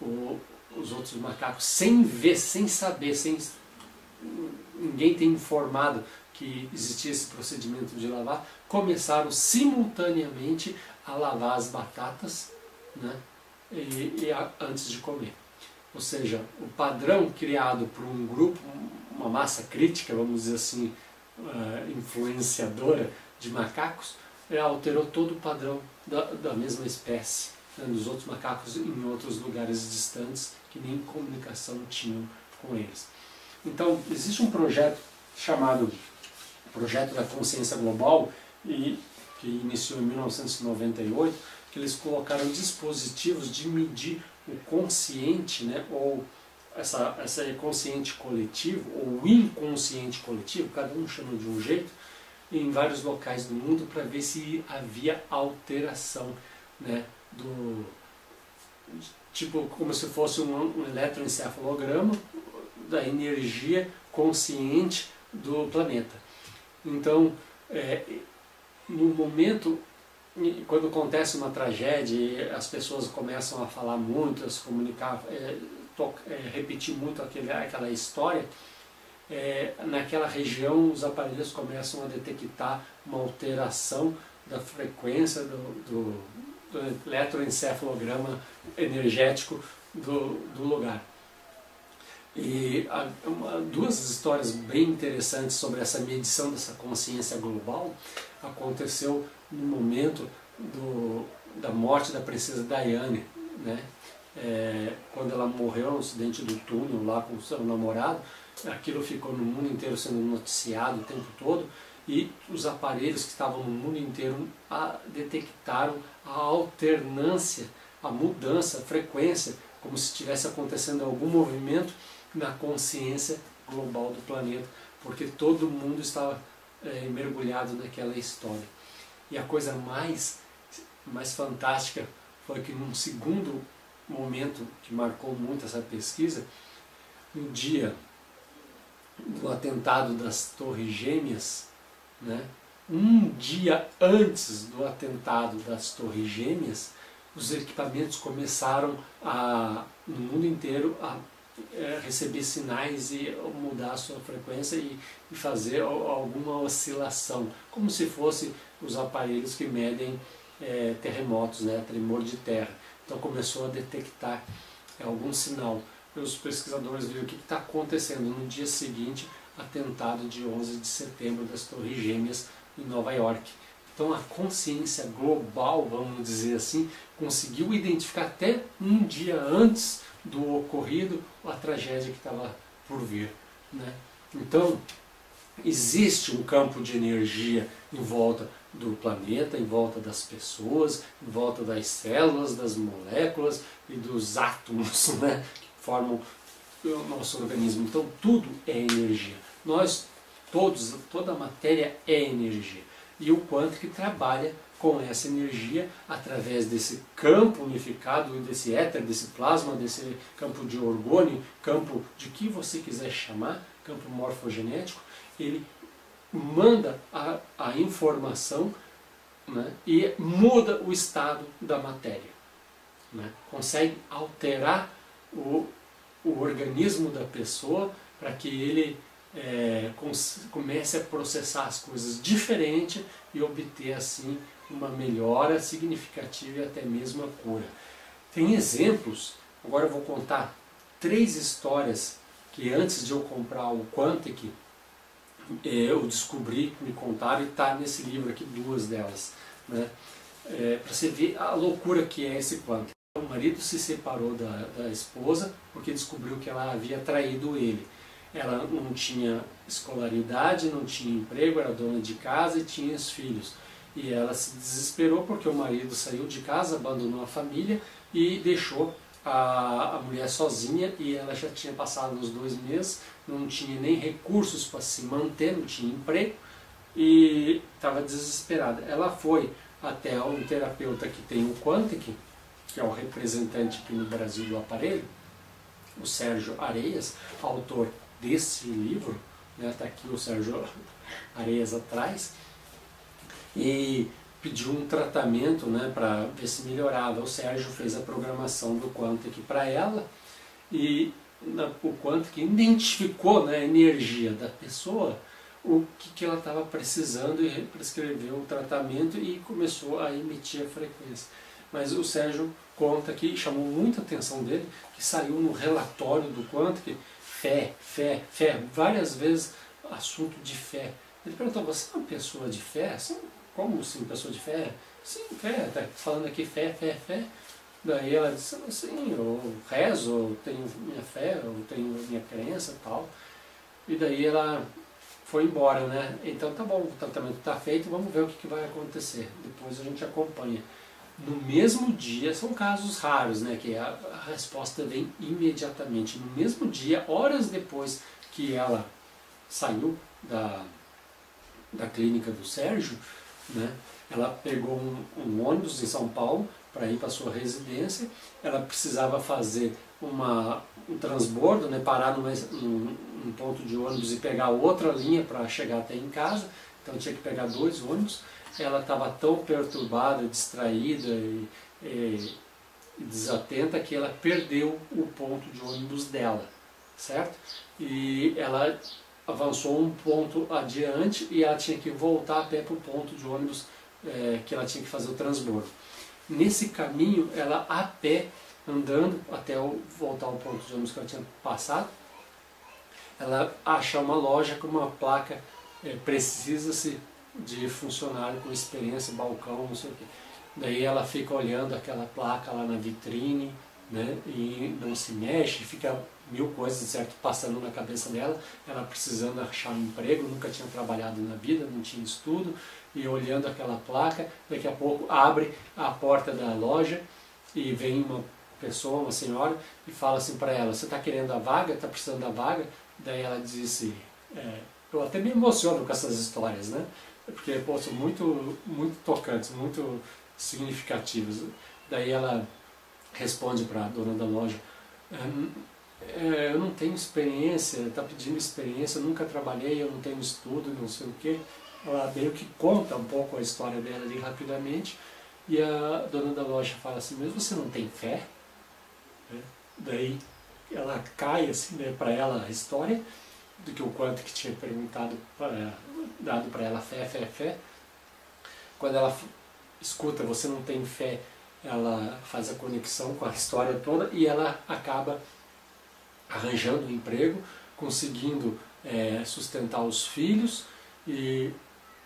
os outros macacos, sem ver, sem saber, ninguém ter informado que existia esse procedimento de lavar, começaram simultaneamente a lavar as batatas, né, antes de comer. Ou seja, o padrão criado por um grupo, uma massa crítica, vamos dizer assim, influenciadora de macacos, alterou todo o padrão da mesma espécie, né, dos outros macacos em outros lugares distantes que nem comunicação tinham com eles. Então, existe um projeto chamado Projeto da Consciência Global, e que iniciou em 1998, que eles colocaram dispositivos de medir o consciente, né, ou essa consciente coletivo, ou inconsciente coletivo, cada um chama de um jeito, em vários locais do mundo para ver se havia alteração, né, tipo como se fosse um eletroencefalograma da energia consciente do planeta. Então, no momento, quando acontece uma tragédia, as pessoas começam a falar muito, a se comunicar, repetir muito aquela história, naquela região os aparelhos começam a detectar uma alteração da frequência do eletroencefalograma energético do lugar. E duas histórias bem interessantes sobre essa medição dessa consciência global aconteceu no momento da morte da princesa Diane, né? Quando ela morreu no acidente do túnel lá com o seu namorado, aquilo ficou no mundo inteiro sendo noticiado o tempo todo, e os aparelhos que estavam no mundo inteiro detectaram a alternância, a mudança, a frequência, como se estivesse acontecendo algum movimento na consciência global do planeta, porque todo mundo estava mergulhado naquela história. E a coisa mais fantástica foi que num segundo momento que marcou muito essa pesquisa, no dia do atentado das Torres Gêmeas, né, um dia antes do atentado das Torres Gêmeas, os equipamentos começaram no mundo inteiro a receber sinais e mudar a sua frequência e fazer alguma oscilação, como se fosse os aparelhos que medem terremotos, né, tremor de terra. Então começou a detectar algum sinal. Os pesquisadores viram o que está acontecendo. No dia seguinte, atentado de 11 de setembro das Torres Gêmeas em Nova York. Então a consciência global, vamos dizer assim, conseguiu identificar até um dia antes do ocorrido a tragédia que estava por vir, né? Então existe um campo de energia em volta do planeta, em volta das pessoas, em volta das células, das moléculas e dos átomos, né, que formam o nosso organismo. Então tudo é energia. Nós todos, toda a matéria é energia. E o Quantic trabalha com essa energia através desse campo unificado, desse éter, desse plasma, desse campo de orgônio, campo de que você quiser chamar, campo morfogenético. Ele manda a informação, né, e muda o estado da matéria, né? Consegue alterar o organismo da pessoa para que ele comece a processar as coisas diferente e obter assim uma melhora significativa e até mesmo a cura. Tem exemplos, agora eu vou contar 3 histórias que antes de eu comprar o Quantic eu descobri, me contaram, e está nesse livro aqui 2 delas, né? Para você ver a loucura que é esse Quantic. O marido se separou da esposa porque descobriu que ela havia traído ele. Ela não tinha escolaridade, não tinha emprego, era dona de casa e tinha os filhos. E ela se desesperou porque o marido saiu de casa, abandonou a família e deixou a mulher sozinha, e ela já tinha passado uns 2 meses, não tinha nem recursos para se manter, não tinha emprego e estava desesperada. Ela foi até um terapeuta que tem o Quantic, que é o representante aqui no Brasil do aparelho, o Sérgio Areias, autor desse livro, né? Está aqui o Sérgio Areias atrás, e pediu um tratamento, né, para ver se melhorava. O Sérgio fez a programação do Quantic para ela, e o Quantic identificou, né, a energia da pessoa, o que ela estava precisando, e prescreveu o tratamento e começou a emitir a frequência. Mas o Sérgio conta que chamou muita atenção dele, que saiu no relatório do Quantic, fé, fé, fé, várias vezes assunto de fé. Ele perguntou: você é uma pessoa de fé? Assim, como assim, pessoa de fé? Sim, fé, está falando aqui fé, fé, fé. Daí ela disse: sim, eu rezo, eu tenho minha fé, eu tenho minha crença e tal. E daí ela foi embora, né? Então tá bom, o tratamento está feito, vamos ver o que vai acontecer. Depois a gente acompanha. No mesmo dia, são casos raros, né? Que a resposta vem imediatamente. No mesmo dia, horas depois que ela saiu da clínica do Sérgio, né? Ela pegou um ônibus em São Paulo para ir para sua residência. Ela precisava fazer um transbordo, né? Parar num ponto de ônibus e pegar outra linha para chegar até em casa. Então tinha que pegar 2 ônibus. Ela estava tão perturbada, distraída e desatenta que ela perdeu o ponto de ônibus dela, certo? E ela avançou um ponto adiante e ela tinha que voltar a pé para o ponto de ônibus que ela tinha que fazer o transbordo. Nesse caminho, ela a pé, andando até voltar ao ponto de ônibus que ela tinha passado, ela acha uma loja com uma placa precisa-se de funcionário com experiência, balcão, não sei o quê. Daí ela fica olhando aquela placa lá na vitrine, né, e não se mexe, fica 1000 coisas, certo, passando na cabeça dela, ela precisando achar um emprego, nunca tinha trabalhado na vida, não tinha estudo, e olhando aquela placa, daqui a pouco abre a porta da loja e vem uma pessoa, uma senhora, e fala assim para ela: você está querendo a vaga? Está precisando da vaga? Daí ela disse, eu até me emociono com essas histórias, né? Porque pô, são muito tocantes, muito significativas. Daí ela responde para a dona da loja: eu não tenho experiência, está pedindo experiência, eu nunca trabalhei, eu não tenho estudo, não sei o quê. Ela meio que conta um pouco a história dela ali rapidamente, e a dona da loja fala assim: mas você não tem fé? Daí ela cai assim, né, para ela a história do que o Quanto que tinha perguntado, dado para ela fé. Quando ela escuta você não tem fé, ela faz a conexão com a história toda e ela acaba arranjando um emprego, conseguindo sustentar os filhos e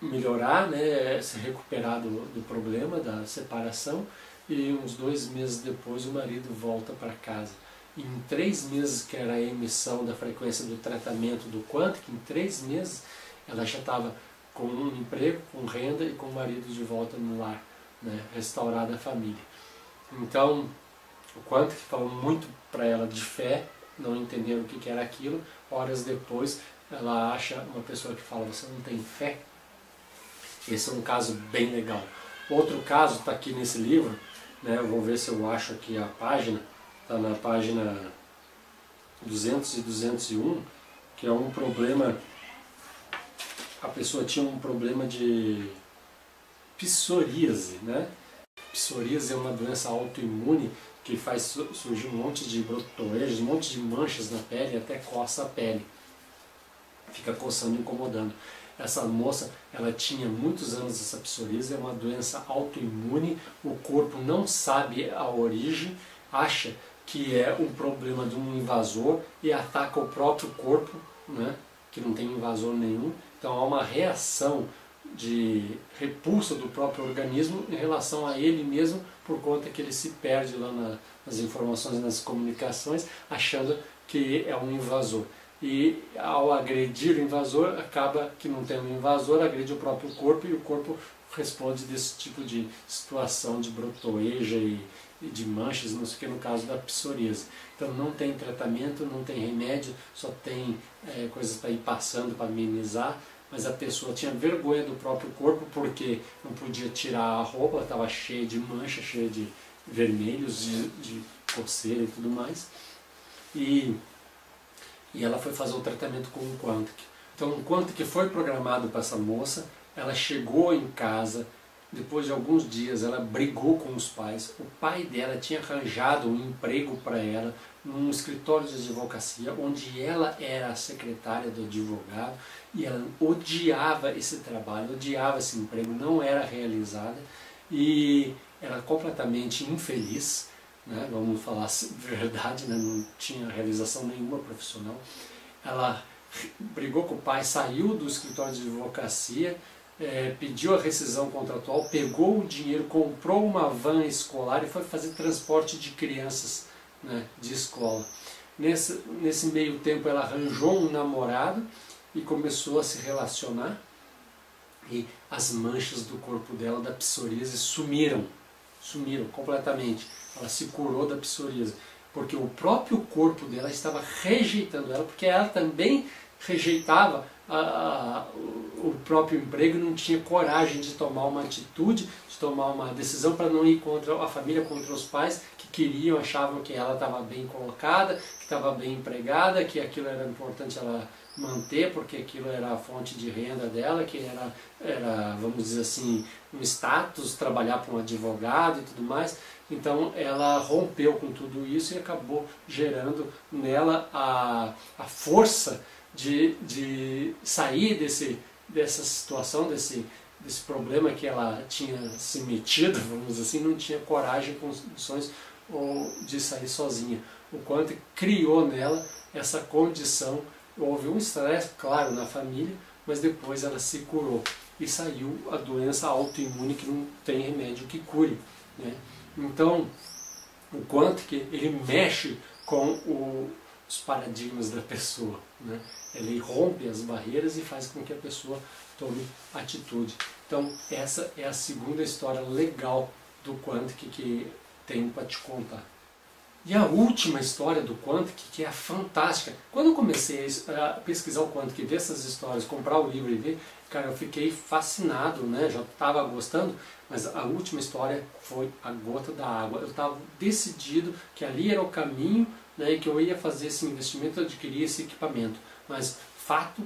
melhorar, né, se recuperar do problema da separação. E uns 2 meses depois o marido volta para casa. Em 3 meses, que era a emissão da frequência do tratamento do Quantic, em 3 meses ela já estava com um emprego, com renda e com o marido de volta no lar, né, restaurada a família. Então o Quantic falou muito para ela de fé, não entendendo o que era aquilo. Horas depois ela acha uma pessoa que fala: você não tem fé? Esse é um caso bem legal. Outro caso está aqui nesse livro, né, eu vou ver se eu acho aqui a página. Está na página 200 e 201, que é um problema, a pessoa tinha um problema de psoríase, né? Psoríase é uma doença autoimune que faz surgir um monte de brotoejos, um monte de manchas na pele, até coça a pele, fica coçando, incomodando. Essa moça, ela tinha muitos anos essa psoríase, é uma doença autoimune, o corpo não sabe a origem, acha que é um problema de um invasor e ataca o próprio corpo, né, que não tem invasor nenhum. Então há uma reação de repulsa do próprio organismo em relação a ele mesmo, por conta que ele se perde lá nas informações, nas comunicações, achando que é um invasor. E ao agredir o invasor, acaba que não tem um invasor, agride o próprio corpo e o corpo responde desse tipo de situação de brotoeja e de manchas, não sei o que, no caso da psoríase. Então não tem tratamento, não tem remédio, só tem coisas para ir passando para amenizar, mas a pessoa tinha vergonha do próprio corpo porque não podia tirar a roupa, ela estava cheia de mancha, cheia de vermelhos, de coceira e tudo mais. E ela foi fazer o tratamento com um Quantic. Então um Quantic foi programado para essa moça, ela chegou em casa, depois de alguns dias ela brigou com os pais. O pai dela tinha arranjado um emprego para ela num escritório de advocacia, onde ela era a secretária do advogado, e ela odiava esse trabalho, odiava esse emprego, não era realizada, e era completamente infeliz, né? Vamos falar a verdade, né? Não tinha realização nenhuma profissional. Ela brigou com o pai, saiu do escritório de advocacia, pediu a rescisão contratual, pegou o dinheiro, comprou uma van escolar e foi fazer transporte de crianças, né, de escola. Nesse meio tempo ela arranjou um namorado e começou a se relacionar, e as manchas do corpo dela da psoríase sumiram completamente. Ela se curou da psoríase, porque o próprio corpo dela estava rejeitando ela, porque ela também rejeitava o próprio emprego e não tinha coragem de tomar uma atitude, de tomar uma decisão para não ir contra a família, contra os pais que queriam, achavam que ela estava bem colocada, que estava bem empregada, que aquilo era importante ela manter, porque aquilo era a fonte de renda dela, que era, vamos dizer assim, um status, trabalhar para um advogado e tudo mais. Então ela rompeu com tudo isso e acabou gerando nela a força de sair dessa situação, desse problema que ela tinha se metido, vamos dizer assim, não tinha coragem, condições de sair sozinha. O Quantic criou nela essa condição. Houve um estresse, claro, na família, mas depois ela se curou e saiu a doença autoimune que não tem remédio que cure, né? Então, o Quantic, ele mexe com os paradigmas da pessoa, né? Ele rompe as barreiras e faz com que a pessoa tome atitude. Então, essa é a segunda história legal do Quantic que tenho para te contar. E a última história do Quantic, que é fantástica. Quando eu comecei a pesquisar o Quantic, ver essas histórias, comprar o livro e ver, cara, eu fiquei fascinado, né? Já estava gostando, mas a última história foi a gota da água. Eu estava decidido que ali era o caminho, né, e que eu ia fazer esse investimento, adquirir esse equipamento. Mas fato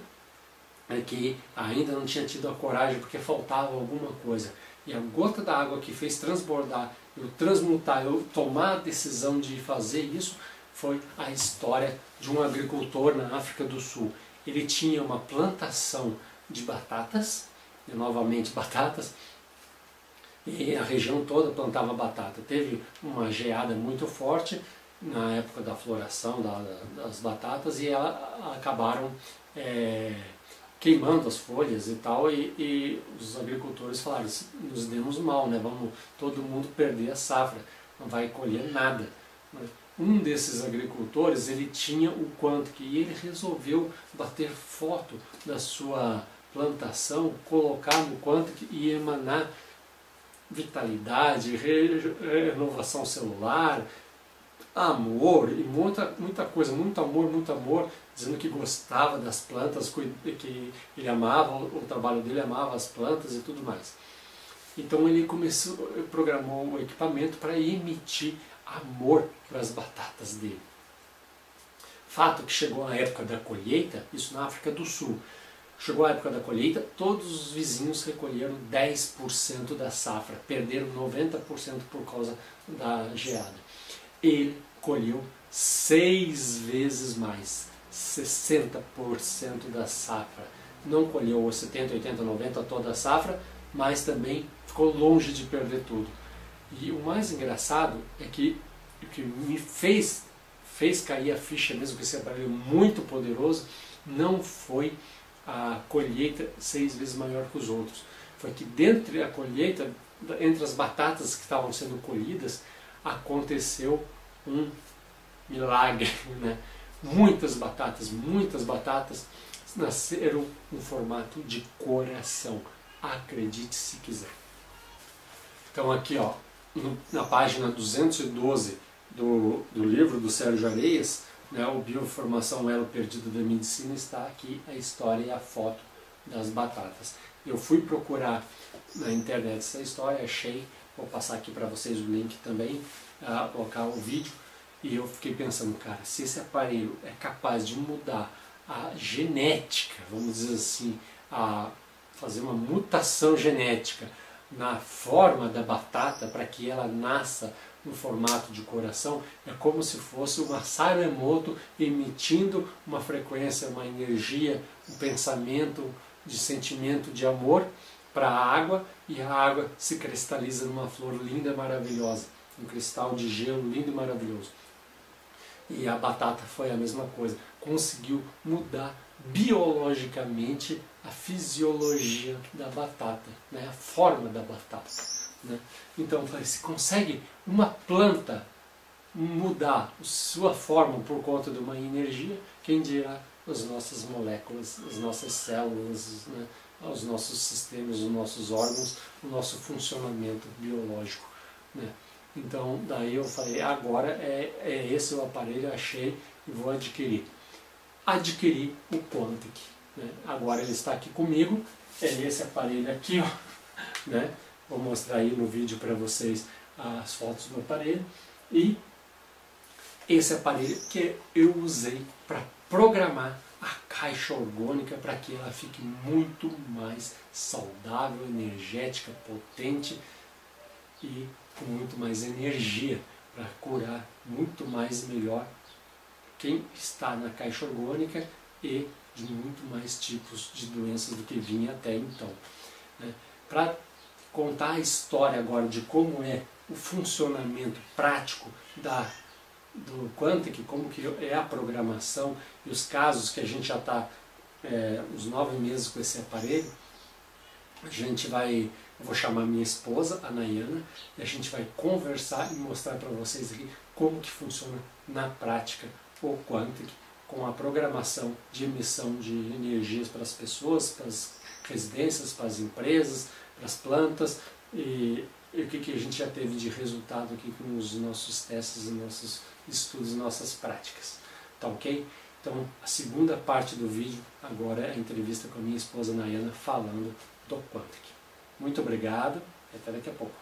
é que ainda não tinha tido a coragem, porque faltava alguma coisa. E a gota da água que fez transbordar, eu transmutar, eu tomar a decisão de fazer isso, foi a história de um agricultor na África do Sul. Ele tinha uma plantação de batatas, e novamente batatas, e a região toda plantava batata. Teve uma geada muito forte na época da floração das batatas e acabaram queimando as folhas e tal, e os agricultores falaram, nos demos mal, né? Vamos todo mundo perder a safra, não vai colher nada. Um desses agricultores, ele tinha o Quantic e ele resolveu bater foto da sua plantação, colocar no Quantic e emanar vitalidade, renovação celular, amor e muita coisa, muito amor, dizendo que gostava das plantas, que ele amava o trabalho dele, amava as plantas e tudo mais. Então ele programou o equipamento para emitir amor para as batatas dele. Fato que chegou a época da colheita, isso na África do Sul. Chegou a época da colheita, todos os vizinhos recolheram 10% da safra, perderam 90% por causa da geada. Ele colheu 6 vezes mais, 60% da safra. Não colheu os 70, 80, 90 toda a safra, mas também ficou longe de perder tudo. E o mais engraçado é que o que me fez cair a ficha mesmo, que esse aparelho muito poderoso, não foi a colheita 6 vezes maior que os outros. Foi que dentro da colheita, entre as batatas que estavam sendo colhidas, aconteceu um milagre, né? Muitas batatas nasceram no formato de coração. Acredite se quiser. Então aqui, ó, na página 212 do livro do Sérgio Areias, né, o Bioformação, o Elo Perdido da Medicina, está aqui a história e a foto das batatas. Eu fui procurar na internet essa história, achei, vou passar aqui para vocês o link também, colocar o vídeo, e eu fiquei pensando, cara, se esse aparelho é capaz de mudar a genética, vamos dizer assim, a fazer uma mutação genética na forma da batata para que ela nasça no formato de coração, é como se fosse uma Masaru Emoto emitindo uma frequência, uma energia, um pensamento de sentimento de amor para a água, e a água se cristaliza numa flor linda e maravilhosa, um cristal de gelo lindo e maravilhoso. E a batata foi a mesma coisa, conseguiu mudar biologicamente a fisiologia da batata, né? A forma da batata, né? Então, se consegue uma planta mudar sua forma por conta de uma energia, quem dirá as nossas moléculas, as nossas células, né, os nossos sistemas, os nossos órgãos, o nosso funcionamento biológico, né. Então, daí eu falei, agora é esse o aparelho, achei e vou adquirir. Adquiri o Quantic, né. Agora ele está aqui comigo, é esse aparelho aqui, ó, né. Vou mostrar aí no vídeo para vocês as fotos do aparelho. E esse aparelho que eu usei para programar a caixa orgânica para que ela fique muito mais saudável, energética, potente e com muito mais energia para curar muito mais e melhor quem está na caixa orgânica e de muito mais tipos de doenças do que vinha até então, né? Para contar a história agora de como é o funcionamento prático do Quantic, como que é a programação e os casos que a gente já está uns 9 meses com esse aparelho, eu vou chamar minha esposa, a Nayana, e a gente vai conversar e mostrar para vocês aqui como que funciona na prática o Quantic, com a programação de emissão de energias para as pessoas, para as residências, para as empresas, para as plantas, e o que a gente já teve de resultado aqui com os nossos testes, nossos estudos, nossas práticas. Tá ok? Então, a segunda parte do vídeo agora é a entrevista com a minha esposa Nayana falando do Quantic. Muito obrigado e até daqui a pouco.